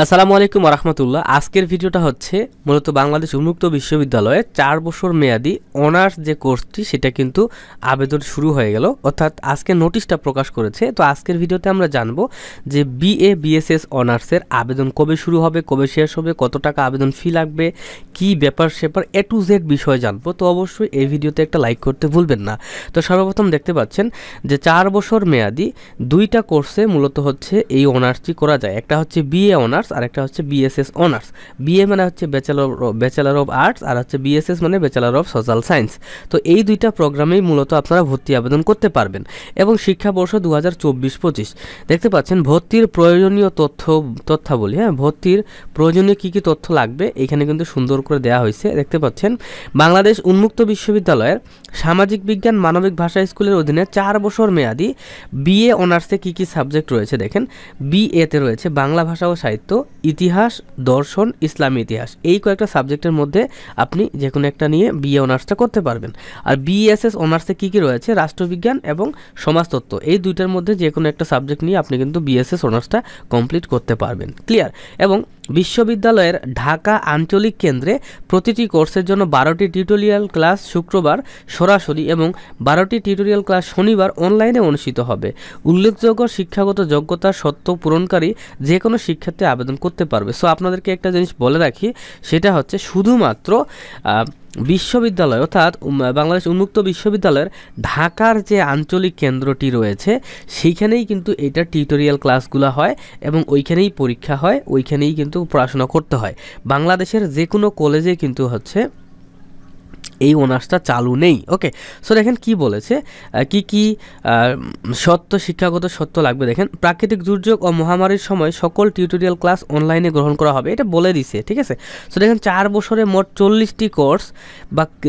আসসালামু আলাইকুম রাহমাতুল্লাহ। আজকের ভিডিওটা হচ্ছে মূলত বাংলাদেশ উন্মুক্ত বিশ্ববিদ্যালয়ে 4 বছর মেয়াদি অনার্স যে কোর্সটি সেটা কিন্তু আবেদন শুরু হয়ে গেল, অর্থাৎ আজকে নোটিশটা প্রকাশ করেছে। তো আজকের ভিডিওতে আমরা জানবো যে বিএ বিএসএস অনার্সের আবেদন কবে শুরু হবে, কবে শেষ হবে, কত টাকা আবেদন ফি লাগবে, কি ব্যাপার সেপার A to Z বিষয় জানবো। তো অবশ্যই এই ভিডিওতে একটা লাইক করতে ভুলবেন না। তো সর্বপ্রথম দেখতে পাচ্ছেন যে 4 বছর মেয়াদি দুইটা কোর্সে মূলত হচ্ছে এই অনার্সটি করা যায়। একটা হচ্ছে বিএ অনার্স আর একটা হচ্ছে বিএসএস অনার্স। বিএ মানে হচ্ছে ব্যাচেলর অফ আর্টস আর হচ্ছে বিএসএস মানে ব্যাচেলর অফ সোশ্যাল সায়েন্স। তো এই দুইটা প্রোগ্রামেই মূলত আপনারা ভর্তি আবেদন করতে পারবেন এবং শিক্ষাবর্ষ 2024-25 দেখতে পাচ্ছেন ভর্তির প্রয়োজনীয় তথ্যাবলী। ভর্তির প্রয়োজনীয় কী কী তথ্য লাগবে এখানে কিন্তু সুন্দর করে দেওয়া হয়েছে। দেখতে পাচ্ছেন বাংলাদেশ উন্মুক্ত বিশ্ববিদ্যালয়ের সামাজিক বিজ্ঞান মানবিক ভাষা স্কুলের অধীনে 4 বছর মেয়াদি বিএ অনার্সে কী কী সাবজেক্ট রয়েছে দেখেন। বিএতে রয়েছে বাংলা ভাষা ও সাহিত্য, ইতিহাস, দর্শন, ইসলামী ইতিহাস। এই কয়েকটা সাবজেক্টের মধ্যে আপনি যে কোনো একটা নিয়ে বিএ অনার্সটা করতে পারবেন। আর বিএসএস অনার্সে কী কী রয়েছে, রাষ্ট্রবিজ্ঞান এবং সমাজতত্ত্ব। এই দুইটার মধ্যে যে কোনো একটা সাবজেক্ট নিয়ে আপনি কিন্তু বিএসএস অনার্সটা কমপ্লিট করতে পারবেন। ক্লিয়ার? এবং বিশ্ববিদ্যালয়ের ঢাকা আঞ্চলিক কেন্দ্রে প্রতিটি কোর্সের জন্য 12টি টিউটোরিয়াল ক্লাস শুক্রবার সরাসরি এবং 12টি টিউটোরিয়াল ক্লাস শনিবার অনলাইনে অনুষ্ঠিত হবে। উল্লেখযোগ্য শিক্ষাগত যোগ্যতার সত্ত্ব পূরণকারী যে কোনো শিক্ষার্থী আবেদন করতে পারবে। সো আপনাদেরকে একটা জিনিস বলে রাখি, সেটা হচ্ছে শুধুমাত্র বিশ্ববিদ্যালয় অর্থাৎ বাংলাদেশ উন্মুক্ত বিশ্ববিদ্যালয়ের ঢাকার যে আঞ্চলিক কেন্দ্রটি রয়েছে সেইখানেই কিন্তু এটা টিউটোরিয়াল ক্লাসগুলো হয় এবং ওইখানেই পরীক্ষা হয়, ওইখানেই কিন্তু পড়াশোনা করতে হয়। বাংলাদেশের যে কোনো কলেজে কিন্তু হচ্ছে এই অনার্সটা চালু নেই। ওকে, সো দেখেন কি বলেছে, কি শিক্ষাগত সত্য লাগবে দেখেন। প্রাকৃতিক দুর্যোগ ও মহামারীর সময় সকল টিউটোরিয়াল ক্লাস অনলাইনে গ্রহণ করা হবে, এটা বলে দিছে। ঠিক আছে, সো দেখেন 4 বছরে মোট 40টি কোর্স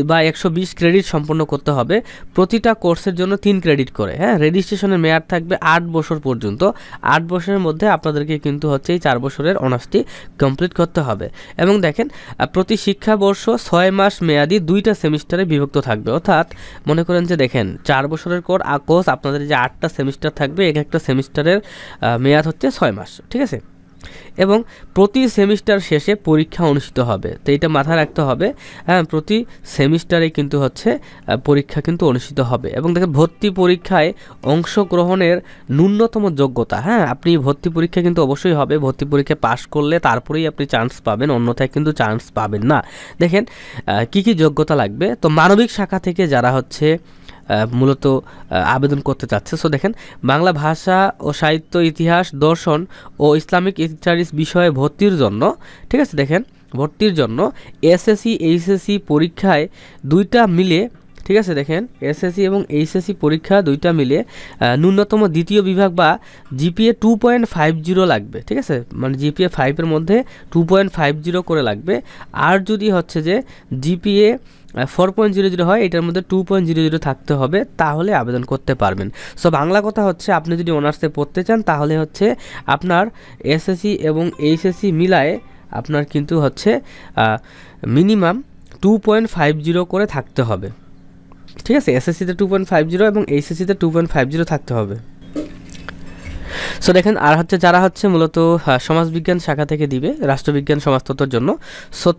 বা 120 ক্রেডিট সম্পন্ন করতে হবে। প্রতিটা কোর্সের জন্য 3 ক্রেডিট করে। রেজিস্ট্রেশনের মেয়াদ থাকবে 8 বছর পর্যন্ত। 8 বছরের মধ্যে আপনাদেরকে কিন্তু হচ্ছে এই 4 বছরের অনার্সটি কমপ্লিট করতে হবে। এবং দেখেন প্রতি শিক্ষাবর্ষ 6 মাস মেয়াদি 2টা সেমিস্টারে বিভক্ত থাকবে। অর্থাৎ মনে করেন যে দেখেন 4 বছরের কোর্স আপনাদের যে 8টা সেমিস্টার থাকবে, এক একটা সেমিস্টারের মেয়াদ হচ্ছে 6 মাস। ঠিক আছে, এবং প্রতি সেমিস্টার শেষে পরীক্ষা অনুষ্ঠিত হবে। তো এটা মাথায় রাখতে হবে, প্রতি সেমিস্টারে কিন্তু হচ্ছে পরীক্ষা কিন্তু অনুষ্ঠিত হবে। এবং দেখেন ভর্তি পরীক্ষায় অংশগ্রহণের ন্যূনতম যোগ্যতা, আপনি ভর্তি পরীক্ষা কিন্তু অবশ্যই হবে। ভর্তি পরীক্ষা পাশ করলে তারপরেই আপনি চান্স পাবেন, অন্যথায় কিন্তু চান্স পাবেন না। দেখেন কি কি যোগ্যতা লাগবে। তো মানবিক শাখা থেকে যারা হচ্ছে মূলত আবেদন করতে চাচ্ছে, সো দেখেন বাংলা ভাষা ও সাহিত্য, ইতিহাস, দর্শন ও ইসলামিক স্টাডিজ বিষয়ে ভর্তির জন্য, ঠিক আছে, দেখেন ভর্তির জন্য এসএসসি এইচএসসি পরীক্ষায় দুইটা মিলে, ঠিক আছে, দেখেন এসএসসি এবং এইচএসসি পরীক্ষা দুইটা মিলে ন্যূনতম দ্বিতীয় বিভাগ বা জিপিএ 2.50 লাগবে। ঠিক আছে, মানে জিপিএ 5-এর মধ্যে 2.50 করে লাগবে। আর যদি হচ্ছে যে জিপিএ 4.00 হয়, এটার মধ্যে 2.00 থাকতে হবে, তাহলে আবেদন করতে পারবেন। সো বাংলা কথা হচ্ছে আপনি যদি অনার্সে পড়তে চান তাহলে হচ্ছে আপনার এসএসসি এবং এইচএসসি মিলায়ে আপনার কিন্তু হচ্ছে মিনিমাম 2.50 করে থাকতে হবে। ঠিক আছে, এসএসসিতে 2.50 এবং এইচএসসিতে 2.50 থাকতে হবে। সো দেখেন আর হচ্ছে যারা হচ্ছে মূলত সমাজবিজ্ঞান শাখা থেকে দিবে, রাষ্ট্রবিজ্ঞান সমাজতত্ত্বের জন্য, সো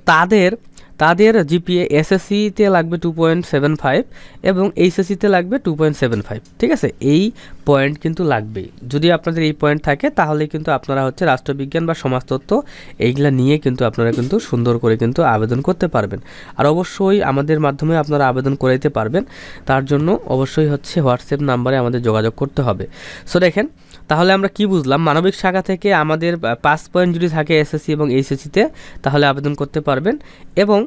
তাদের জিপিএ এসএসসিতে লাগবে 2.75 এবং এইচএসসিতে লাগবে 2.75। ঠিক আছে, এই পয়েন্ট কিন্তু লাগবেই। যদি আপনাদের এই পয়েন্ট থাকে তাহলে কিন্তু আপনারা হচ্ছে রাষ্ট্রবিজ্ঞান বা সমাজতত্ত্ব এইগুলা নিয়ে কিন্তু আপনারা কিন্তু সুন্দর করে কিন্তু আবেদন করতে পারবেন। আর অবশ্যই আমাদের মাধ্যমে আপনারা আবেদন করে দিতে পারবেন। তার জন্য অবশ্যই হচ্ছে হোয়াটসঅ্যাপ নাম্বারে আমাদের যোগাযোগ করতে হবে। সো দেখেন তাহলে আমরা কি বুঝলাম, মানবিক শাখা থেকে আমাদের 5 পয়েন্ট যদি থাকে এসএসসি এবং এইচএসসিতে তাহলে আবেদন করতে পারবেন। এবং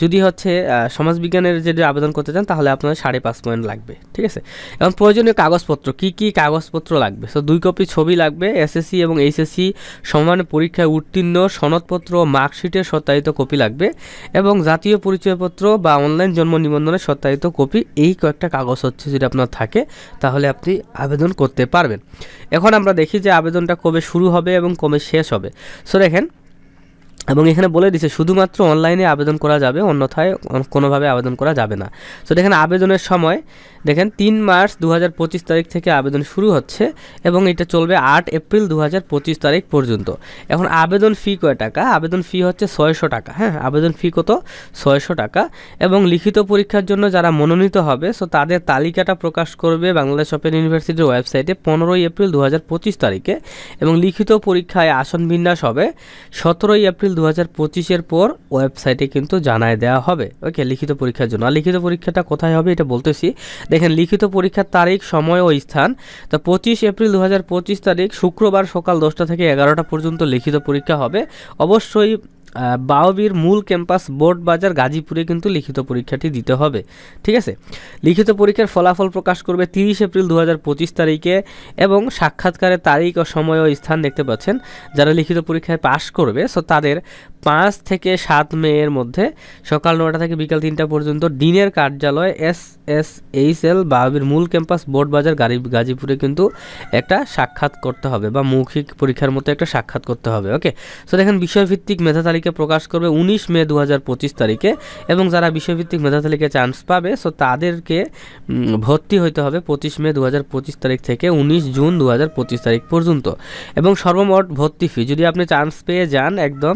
যদি হচ্ছে সমাজবিজ্ঞানের যদি আবেদন করতে চান তাহলে আপনার 5.5 পয়েন্ট লাগবে। ঠিক আছে, এবং প্রয়োজনীয় কাগজপত্র কি কাগজপত্র লাগবে, সো 2 কপি ছবি লাগবে, এসএসসি এবং এইচএসসি সমানে পরীক্ষায় উত্তীর্ণ সনদপত্র, মার্কশিটের সত্যায়িত কপি লাগবে এবং জাতীয় পরিচয়পত্র বা অনলাইন জন্ম নিবন্ধনের সত্যায়িত কপি। এই কয়েকটা কাগজ হচ্ছে যদি আপনার থাকে তাহলে আপনি আবেদন করতে পারবেন। এখন আমরা দেখি যে আবেদনটা কবে শুরু হবে এবং কবে শেষ হবে। সো দেখেন এবং এখানে বলে দিছে শুধুমাত্র অনলাইনে আবেদন করা যাবে, অন্যথায় কোনোভাবে আবেদন করা যাবে না। সো দেখেন আবেদনের সময় দেখেন 3 মার্চ 2025 তারিখ থেকে আবেদন শুরু হচ্ছে এবং এটা চলবে 8 এপ্রিল 2025 তারিখ পর্যন্ত। এখন আবেদন ফি কয় টাকা? আবেদন ফি হচ্ছে 600 টাকা। হ্যাঁ, আবেদন ফি কত? 600 টাকা। এবং লিখিত পরীক্ষার জন্য যারা মনোনীত হবে সো তাদের তালিকাটা প্রকাশ করবে বাংলাদেশ ওপেন ইউনিভার্সিটির ওয়েবসাইটে 15 এপ্রিল 2025 তারিখে এবং লিখিত পরীক্ষায় আসন বিন্যাস হবে 17 এপ্রিল 2025-এর পর ওয়েবসাইটে কিন্তু জানায় দেওয়া হবে। ওকে, লিখিত পরীক্ষার জন্য। আর লিখিত পরীক্ষাটা কোথায় হবে এটা বলতেছি। দেখেন লিখিত পরীক্ষার তারিখ, সময় ও স্থান। তো 25 এপ্রিল 2025 তারিখ শুক্রবার সকাল 10টা থেকে 11টা পর্যন্ত লিখিত পরীক্ষা হবে। অবশ্যই বাওবির মূল ক্যাম্পাস বোর্ড বাজার গাজীপুরে কিন্তু লিখিত পরীক্ষাটি দিতে হবে। ঠিক আছে, লিখিত পরীক্ষার ফলাফল প্রকাশ করবে 30 এপ্রিল 2025 তারিখে এবং সাক্ষাৎকারের তারিখ ও সময় ও স্থান দেখতে পাচ্ছেন। যারা লিখিত পরীক্ষায় পাশ করবে সো তাদের 5 থেকে 7 মে এর মধ্যে সকাল 9টা থেকে বিকাল 3টা পর্যন্ত ডিনের কার্যালয় SSHL বাওবির মূল ক্যাম্পাস বোর্ড বাজার গাজীপুরে কিন্তু একটা সাক্ষাৎ করতে হবে বা মৌখিক পরীক্ষার মতো একটা সাক্ষাৎ করতে হবে। ওকে, সো দেখেন বিষয়ভিত্তিক মেধা তালিকা প্রকাশ করবে 19 মে 2025 তারিখে এবং যারা বিষয়ভিত্তিক মেধা তালিকায় চান্স পাবে সো তাদেরকে ভর্তি হইতে হবে 25 মে 2025 তারিখ থেকে 19 জুন 2025 তারিখ পর্যন্ত। এবং সর্বমোট ভর্তি ফি যদি আপনি চান্স পেয়ে যান একদম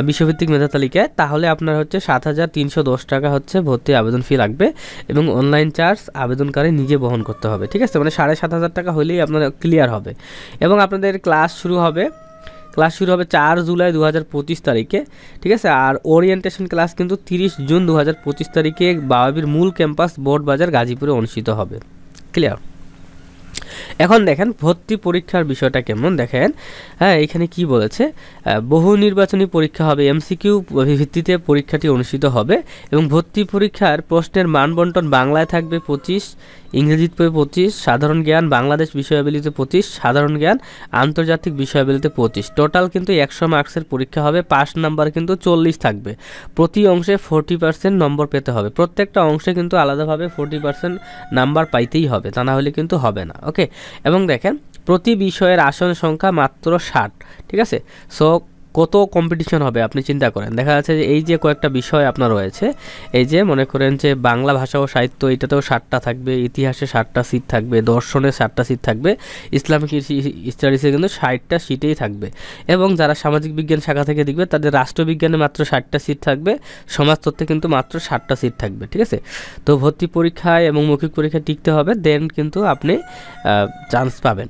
বিষয়ভিত্তিক মেধা তালিকায় তাহলে আপনার হচ্ছে 7,310 টাকা হচ্ছে ভর্তি আবেদন ফি লাগবে এবং অনলাইন চার্জ আবেদনকারী নিজে বহন করতে হবে। ঠিক আছে, মানে 7,500 টাকা হলেই আপনার ক্লিয়ার হবে। এবং আপনাদের ক্লাস শুরু হবে 4 জুলাই 2025 তারিখে। ঠিক আছে, আর ওরিয়েন্টেশন ক্লাস কিন্তু 30 জুন 2025 তারিখে বাওবির মূল ক্যাম্পাস বোর্ড বাজার গাজীপুরে অনুষ্ঠিত হবে। ক্লিয়ার? এখন দেখেন ভর্তি পরীক্ষার বিষয়টা কেমন দেখেন। হ্যাঁ, এখানে কি বলেছে, বহু নির্বাচনী পরীক্ষা হবে, এমসিকিউ ভিত্তিতে পরীক্ষাটি অনুষ্ঠিত হবে এবং ভর্তি পরীক্ষার প্রশ্নের মানবন্টন বাংলায় থাকবে 25, ইংরেজিতে 25, সাধারণ জ্ঞান বাংলাদেশ বিষয়াবলিতে 25, সাধারণ জ্ঞান আন্তর্জাতিক বিষয়াবলিতে 25। টোটাল কিন্তু 100 মার্কসের পরীক্ষা হবে। পাস নাম্বার কিন্তু 40 থাকবে। প্রতি অংশে 40% নম্বর পেতে হবে। প্রত্যেকটা অংশে কিন্তু আলাদাভাবে 40% নাম্বার পাইতেই হবে, তা না হলে কিন্তু হবে না। ওকে, এবং দেখেন প্রতি বিষয়ের আসন সংখ্যা মাত্র 60। ঠিক আছে, সো কত কম্পিটিশন হবে আপনি চিন্তা করেন। দেখা যাচ্ছে যে এই যে কয়েকটা বিষয় আপনার রয়েছে, এই যে মনে করেন যে বাংলা ভাষা ও সাহিত্য এটাতেও 60টা থাকবে, ইতিহাসে 60টা সিট থাকবে, দর্শনে 60টা সিট থাকবে, ইসলামিক স্টাডিজে কিন্তু 60টা সিটেই থাকবে। এবং যারা সামাজিক বিজ্ঞান শাখা থেকে দেখবে তাদের রাষ্ট্রবিজ্ঞানে মাত্র 60টা সিট থাকবে, সমাজতত্ত্বে কিন্তু মাত্র 60টা সিট থাকবে। ঠিক আছে, তো ভর্তি পরীক্ষায় এবং মৌখিক পরীক্ষায় টিকতে হবে, দেন কিন্তু আপনি চান্স পাবেন।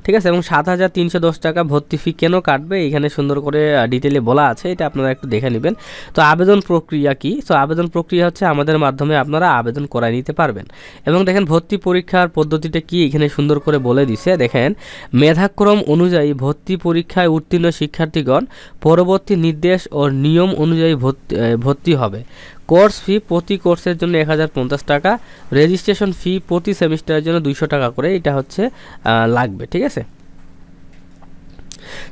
ঠিক আছে, এবং 7,310 টাকা ভর্তি ফি কেন কাটবে এখানে সুন্দর করে ডিটেলে বলা আছে, এটা আপনারা একটু দেখে নেবেন। তো আবেদন প্রক্রিয়া কি? তো আবেদন প্রক্রিয়া হচ্ছে আমাদের মাধ্যমে আপনারা আবেদন করাই নিতে পারবেন। এবং দেখেন ভর্তি পরীক্ষার পদ্ধতিটা কি এখানে সুন্দর করে বলে দিছে। দেখেন মেধাক্রম অনুযায়ী ভর্তি পরীক্ষায় উত্তীর্ণ শিক্ষার্থীগণ পরবর্তী নির্দেশ ও নিয়ম অনুযায়ী ভর্তি হবে। কোর্স ফি প্রতি কোর্সের জন্য 1,050 টাকা, রেজিস্ট্রেশন ফি প্রতি সেমিস্টারের জন্য 200 টাকা করে এটা হচ্ছে লাগবে। ঠিক আছে,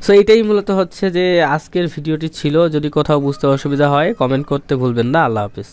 সো এটাই মূলত হচ্ছে যে আজকের ভিডিওটি ছিল। যদি কোথাও বুঝতে অসুবিধা হয় কমেন্ট করতে ভুলবেন না। আল্লাহ হাফিজ।